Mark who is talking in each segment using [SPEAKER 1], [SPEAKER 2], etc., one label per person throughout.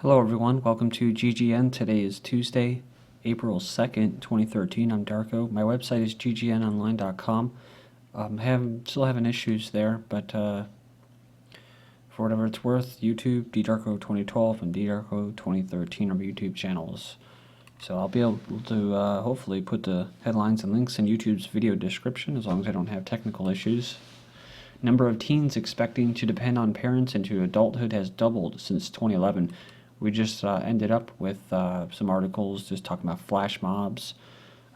[SPEAKER 1] Hello everyone, welcome to GGN. Today is Tuesday, April 2nd, 2013. I'm Darko. My website is ggnonline.com. Still having issues there, but for whatever it's worth, YouTube, ddarko2012 and ddarko2013 are my YouTube channels. So I'll be able to hopefully put the headlines and links in YouTube's video description as long as I don't have technical issues. Number of teens expecting to depend on parents into adulthood has doubled since 2011. We just ended up with some articles just talking about flash mobs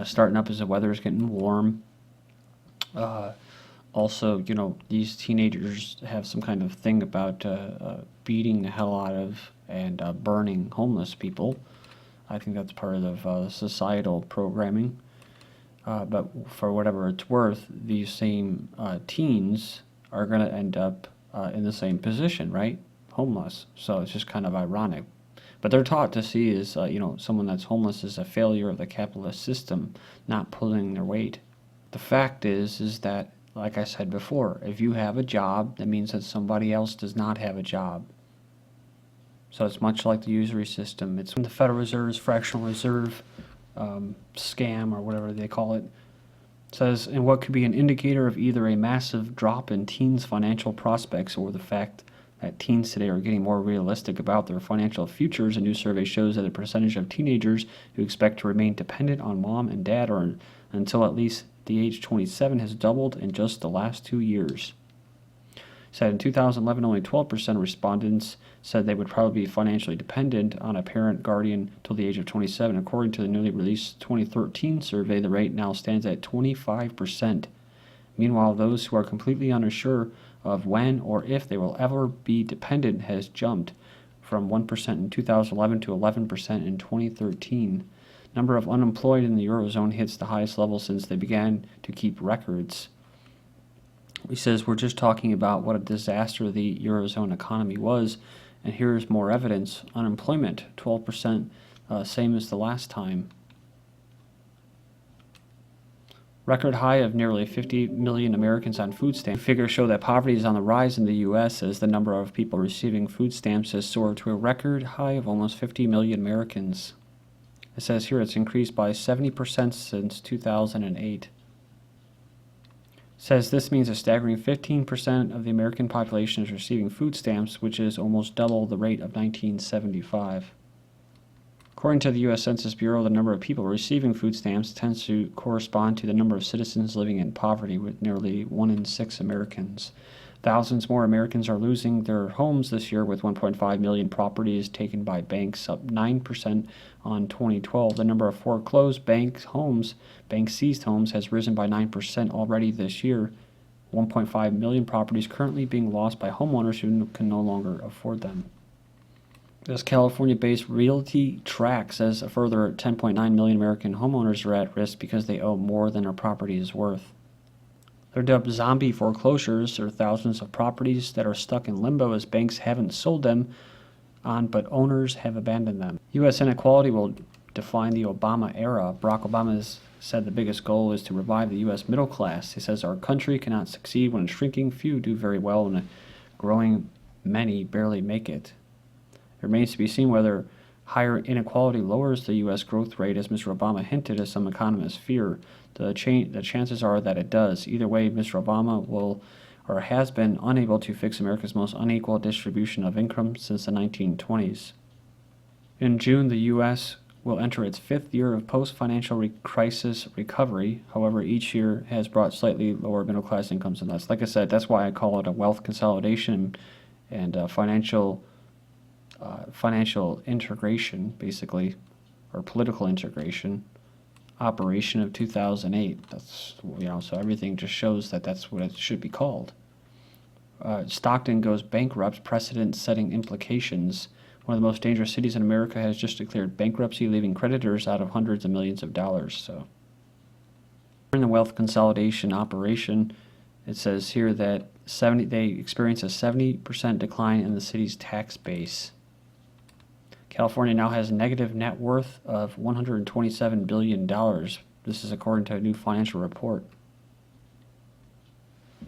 [SPEAKER 1] starting up as the weather is getting warm. Also, these teenagers have some kind of thing about beating the hell out of and burning homeless people. I think that's part of societal programming. But for whatever it's worth, these same teens are going to end up in the same position, right? Homeless. So it's just kind of ironic. But they're taught to see as, someone that's homeless as a failure of the capitalist system, not pulling their weight. The fact is that, like I said before, if you have a job, that means that somebody else does not have a job. So it's much like the usury system. It's the Federal Reserve's fractional reserve scam, or whatever they call it. It says, and what could be an indicator of either a massive drop in teens' financial prospects or the fact that teens today are getting more realistic about their financial futures. A new survey shows that the percentage of teenagers who expect to remain dependent on mom and dad or until at least the age 27 has doubled in just the last 2 years. Said in 2011, only 12% of respondents said they would probably be financially dependent on a parent guardian till the age of 27. According to the newly released 2013 survey, the rate now stands at 25%. Meanwhile, those who are completely unsure of when or if they will ever be dependent has jumped from 1% in 2011 to 11% in 2013. Number of unemployed in the Eurozone hits the highest level since they began to keep records. He says we're just talking about what a disaster the Eurozone economy was, and here's more evidence. Unemployment, 12%, same as the last time. Record high of nearly 50 million Americans on food stamps. Figures show that poverty is on the rise in the U.S. as the number of people receiving food stamps has soared to a record high of almost 50 million Americans. It says here it's increased by 70% since 2008. It says this means a staggering 15% of the American population is receiving food stamps, which is almost double the rate of 1975. According to the U.S. Census Bureau, the number of people receiving food stamps tends to correspond to the number of citizens living in poverty, with nearly 1 in 6 Americans. Thousands more Americans are losing their homes this year, with 1.5 million properties taken by banks, up 9% on 2012. The number of foreclosed bank seized homes, has risen by 9% already this year. 1.5 million properties currently being lost by homeowners who can no longer afford them. This California-based Realty Track says a further 10.9 million American homeowners are at risk because they owe more than their property is worth. They're dubbed zombie foreclosures. There are thousands of properties that are stuck in limbo as banks haven't sold them on, but owners have abandoned them. U.S. inequality will define the Obama era. Barack Obama has said the biggest goal is to revive the U.S. middle class. He says our country cannot succeed when a shrinking few do very well and a growing many barely make it. It remains to be seen whether higher inequality lowers the U.S. growth rate, as Mr. Obama hinted, as some economists fear. The chances are that it does. Either way, Mr. Obama will or has been unable to fix America's most unequal distribution of income since the 1920s. In June, the U.S. will enter its 5th year of post-financial crisis recovery. However, each year has brought slightly lower middle-class incomes and less. Like I said, that's why I call it a wealth consolidation and financial integration, basically, or political integration operation of 2008. That's, so everything just shows that that's what it should be called. Stockton goes bankrupt, precedent-setting implications. One of the most dangerous cities in America has just declared bankruptcy, leaving creditors out of hundreds of millions of dollars. So, in the wealth consolidation operation, it says here that they experience a 70% decline in the city's tax base. California now has a negative net worth of $127 billion. This is according to a new financial report.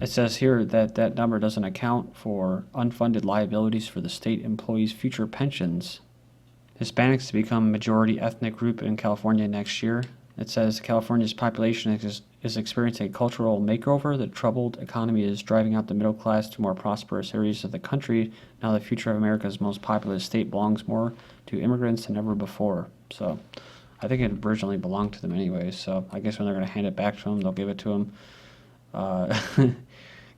[SPEAKER 1] It says here that that number doesn't account for unfunded liabilities for the state employees' future pensions. Hispanics to become majority ethnic group in California next year. It says California's population is experiencing a cultural makeover. The troubled economy is driving out the middle class to more prosperous areas of the country. Now the future of America's most populous state belongs more to immigrants than ever before. So I think it originally belonged to them anyways. So I guess when they're going to hand it back to them, they'll give it to them.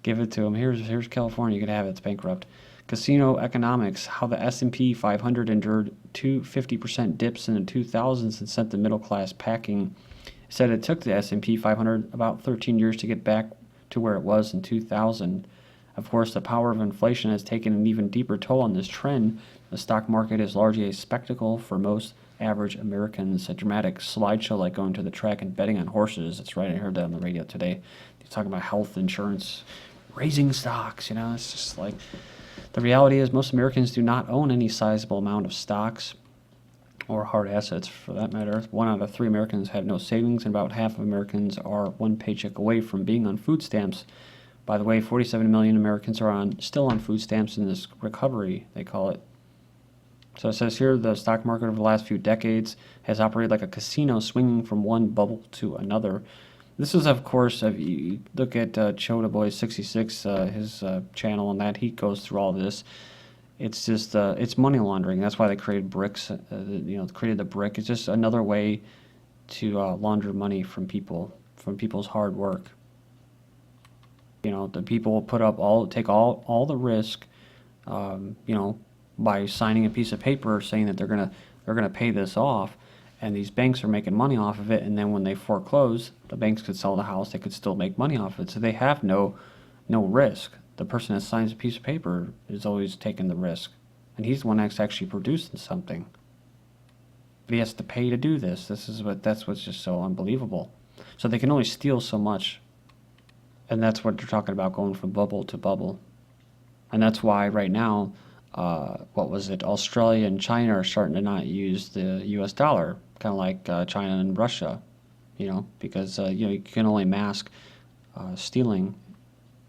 [SPEAKER 1] Give it to them. Here's California. You can have it. It's bankrupt. Casino economics, how the S&P 500 endured two 50% dips in the 2000s and sent the middle class packing. It said it took the S&P 500 about 13 years to get back to where it was in 2000. Of course, the power of inflation has taken an even deeper toll on this trend. The stock market is largely a spectacle for most average Americans, a dramatic slideshow like going to the track and betting on horses. That's right, I heard that on the radio today. They're talking about health insurance, raising stocks, it's just like... The reality is most Americans do not own any sizable amount of stocks or hard assets for that matter. 1 out of 3 Americans have no savings, and about half of Americans are one paycheck away from being on food stamps. By the way, 47 million Americans are still on food stamps in this recovery, they call it. So it says here the stock market over the last few decades has operated like a casino, swinging from one bubble to another. This is, of course, if you look at Chota Boy 66, his channel, and that he goes through all this. It's just it's money laundering. That's why they created bricks. Created the brick. It's just another way to launder money from people's hard work. The people take all the risk. By signing a piece of paper saying that they're gonna pay this off. And these banks are making money off of it, and then when they foreclose, the banks could sell the house, they could still make money off of it. So they have no risk. The person that signs a piece of paper is always taking the risk. And he's the one that's actually producing something. But he has to pay to do this. That's what's just so unbelievable. So they can only steal so much. And that's what they're talking about, going from bubble to bubble. And that's why right now, Australia and China are starting to not use the U.S. dollar, kind of like China and Russia, because you can only mask stealing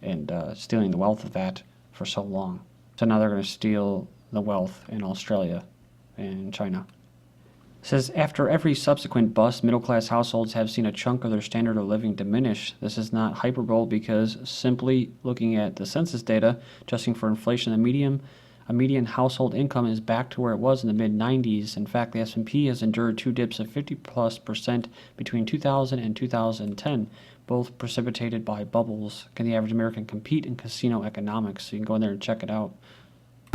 [SPEAKER 1] and stealing the wealth of that for so long. So now they're going to steal the wealth in Australia and China. It says, after every subsequent bust, middle-class households have seen a chunk of their standard of living diminish. This is not hyperbole because simply looking at the census data, adjusting for inflation, a median household income is back to where it was in the mid-90s. In fact, the S&P has endured 2 dips of 50+% between 2000 and 2010, both precipitated by bubbles. Can the average American compete in casino economics? So you can go in there and check it out.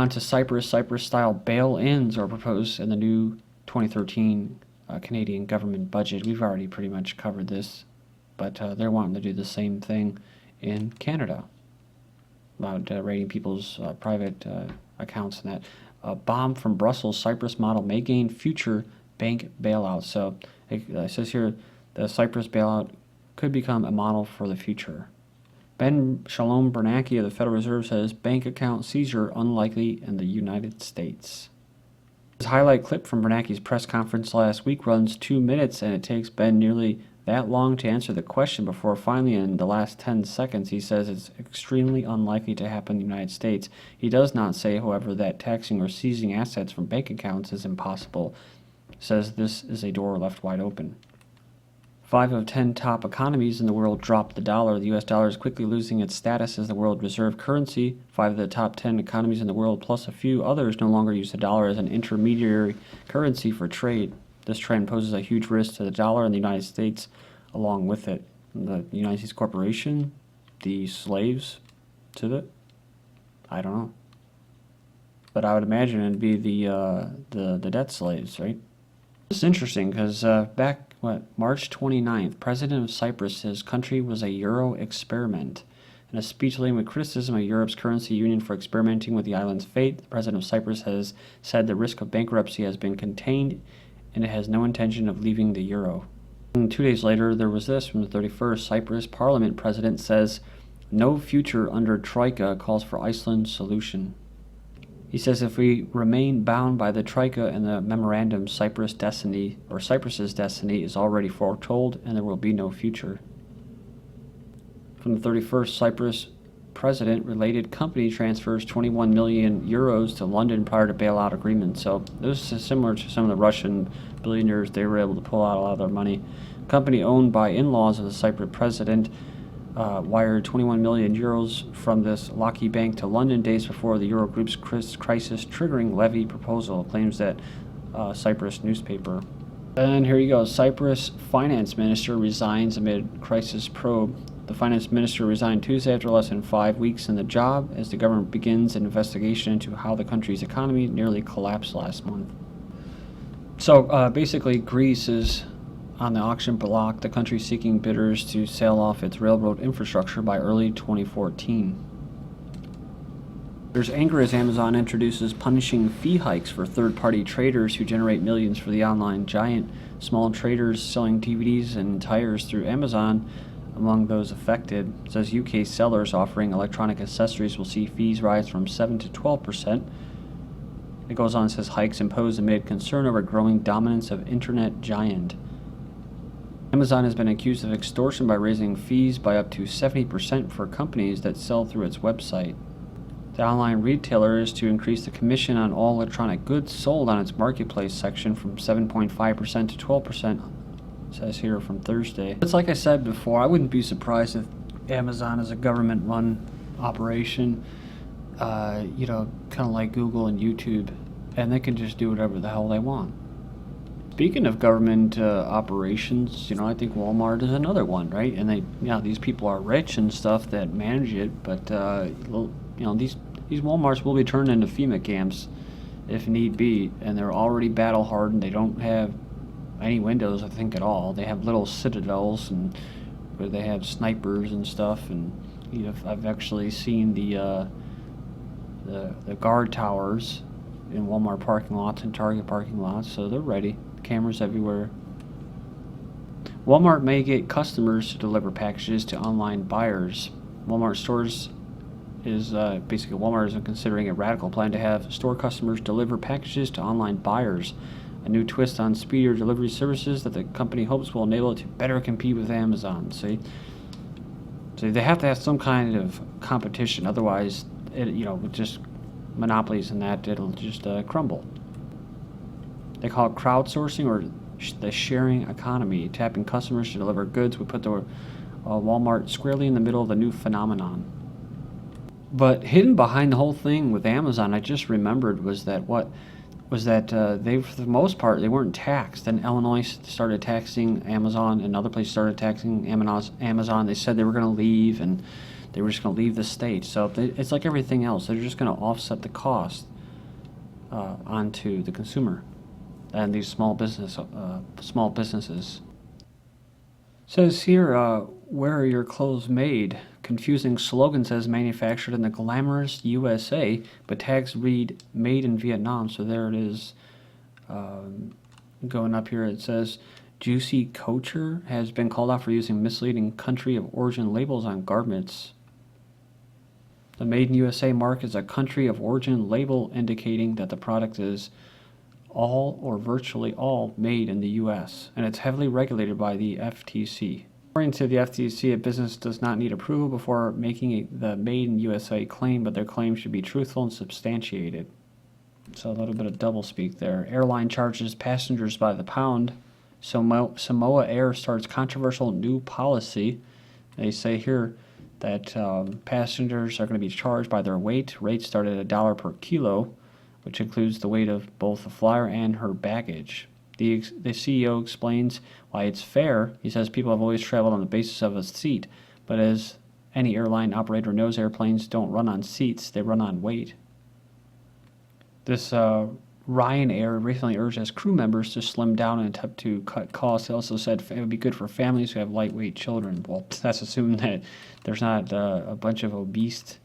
[SPEAKER 1] On to Cyprus. Cyprus-style bail-ins are proposed in the new 2013 Canadian government budget. We've already pretty much covered this, but they're wanting to do the same thing in Canada about raiding people's private accounts and that. A bomb from Brussels, Cyprus model may gain future bank bailouts. So it says here the Cyprus bailout could become a model for the future. Ben Shalom Bernanke of the Federal Reserve says bank account seizure unlikely in the United States. This highlight clip from Bernanke's press conference last week runs 2 minutes, and it takes Ben nearly that long to answer the question before finally in the last 10 seconds he says it's extremely unlikely to happen in the United States. He does not say, however, that taxing or seizing assets from bank accounts is impossible. He says this is a door left wide open. 5 of 10 top economies in the world dropped the dollar. The U.S. dollar is quickly losing its status as the world reserve currency. 5 of the top 10 economies in the world, plus a few others, no longer use the dollar as an intermediary currency for trade. This trend poses a huge risk to the dollar and the United States along with it. The United States corporation, the slaves to it, I don't know. But I would imagine it'd be the debt slaves, right? It's interesting because back, March 29th, President of Cyprus says country was a Euro experiment. In a speech dealing with criticism of Europe's currency union for experimenting with the island's fate, the President of Cyprus has said the risk of bankruptcy has been contained and it has no intention of leaving the euro. And 2 days later, there was this from the 31st. Cyprus Parliament President says no future under Troika, calls for Iceland's solution. He says if we remain bound by the Troika and the memorandum, Cyprus's destiny is already foretold and there will be no future. From the 31st, Cyprus President-related company transfers 21 million euros to London prior to bailout agreement. So this is similar to some of the Russian billionaires. They were able to pull out a lot of their money. Company owned by in-laws of the Cyprus president wired 21 million euros from this Lockheed Bank to London days before the Eurogroup's crisis triggering levy proposal, claims that Cyprus newspaper. And here you go. Cyprus finance minister resigns amid crisis probe. The finance minister resigned Tuesday after less than 5 weeks in the job as the government begins an investigation into how the country's economy nearly collapsed last month. So basically, Greece is on the auction block, the country seeking bidders to sell off its railroad infrastructure by early 2014. There's anger as Amazon introduces punishing fee hikes for third-party traders who generate millions for the online giant. Small traders selling DVDs and tires through Amazon among those affected. It says UK sellers offering electronic accessories will see fees rise from 7 to 12%. It goes on and says hikes imposed amid concern over growing dominance of internet giant. Amazon has been accused of extortion by raising fees by up to 70% for companies that sell through its website. The online retailer is to increase the commission on all electronic goods sold on its marketplace section from 7.5% to 12%, says here from Thursday. It's like I said before, I wouldn't be surprised if Amazon is a government-run operation, kind of like Google and YouTube, and they can just do whatever the hell they want. Speaking of government operations, I think Walmart is another one, right? And these people are rich and stuff that manage it, but these Walmarts will be turned into FEMA camps if need be, and they're already battle hardened. They don't have any windows, I think, at all. They have little citadels and where they have snipers and stuff. And I've actually seen the guard towers in Walmart parking lots and Target parking lots, so they're ready. Cameras everywhere. Walmart may get customers to deliver packages to online buyers. Walmart stores Walmart is considering a radical plan to have store customers deliver packages to online buyers, a new twist on speedier delivery services that the company hopes will enable it to better compete with Amazon. So they have to have some kind of competition, otherwise, with just monopolies and that, it'll just crumble. They call it crowdsourcing or the sharing economy. Tapping customers to deliver goods would put the Walmart squarely in the middle of the new phenomenon. But hidden behind the whole thing with Amazon, I just remembered, was that they, for the most part, they weren't taxed. Then Illinois started taxing Amazon, and other places started taxing Amazon. They said they were going to leave, and they were just going to leave the state. So it's like everything else. They're just going to offset the cost onto the consumer and these small businesses. Says here, where are your clothes made? Confusing slogan says manufactured in the glamorous USA, but tags read made in Vietnam. So there it is. Going up here, it says Juicy Couture has been called out for using misleading country of origin labels on garments. The Made in USA mark is a country of origin label indicating that the product is all or virtually all made in the U.S., and it's heavily regulated by the FTC. According to the FTC, a business does not need approval before making the Made in USA claim, but their claim should be truthful and substantiated. So a little bit of doublespeak there. Airline charges passengers by the pound. Samoa Air starts controversial new policy. They say here that passengers are going to be charged by their weight. Rates start at $1 per kilo, which includes the weight of both the flyer and her baggage. The CEO explains why it's fair. He says people have always traveled on the basis of a seat, but as any airline operator knows, airplanes don't run on seats, they run on weight. This Ryanair recently urged its crew members to slim down and attempt to cut costs. It also said it would be good for families who have lightweight children. Well, that's assuming that there's not a bunch of obese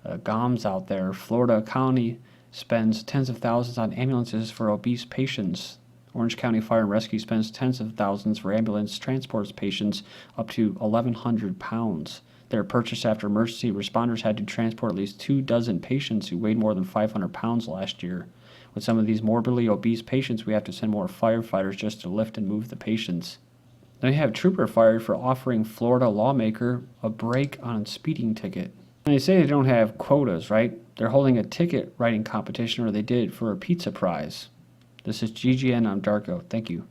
[SPEAKER 1] goms out there. Florida County spends tens of thousands on ambulances for obese patients. Orange County Fire and Rescue spends tens of thousands for ambulance transports patients up to 1,100 pounds. They were purchased after emergency responders had to transport at least 24 patients who weighed more than 500 pounds last year. With some of these morbidly obese patients, we have to send more firefighters just to lift and move the patients. Then we have trooper fired for offering Florida lawmaker a break on speeding ticket. And they say they don't have quotas, right? They're holding a ticket writing competition, or they did for a pizza prize. This is GGN. I'm Darko. Thank you.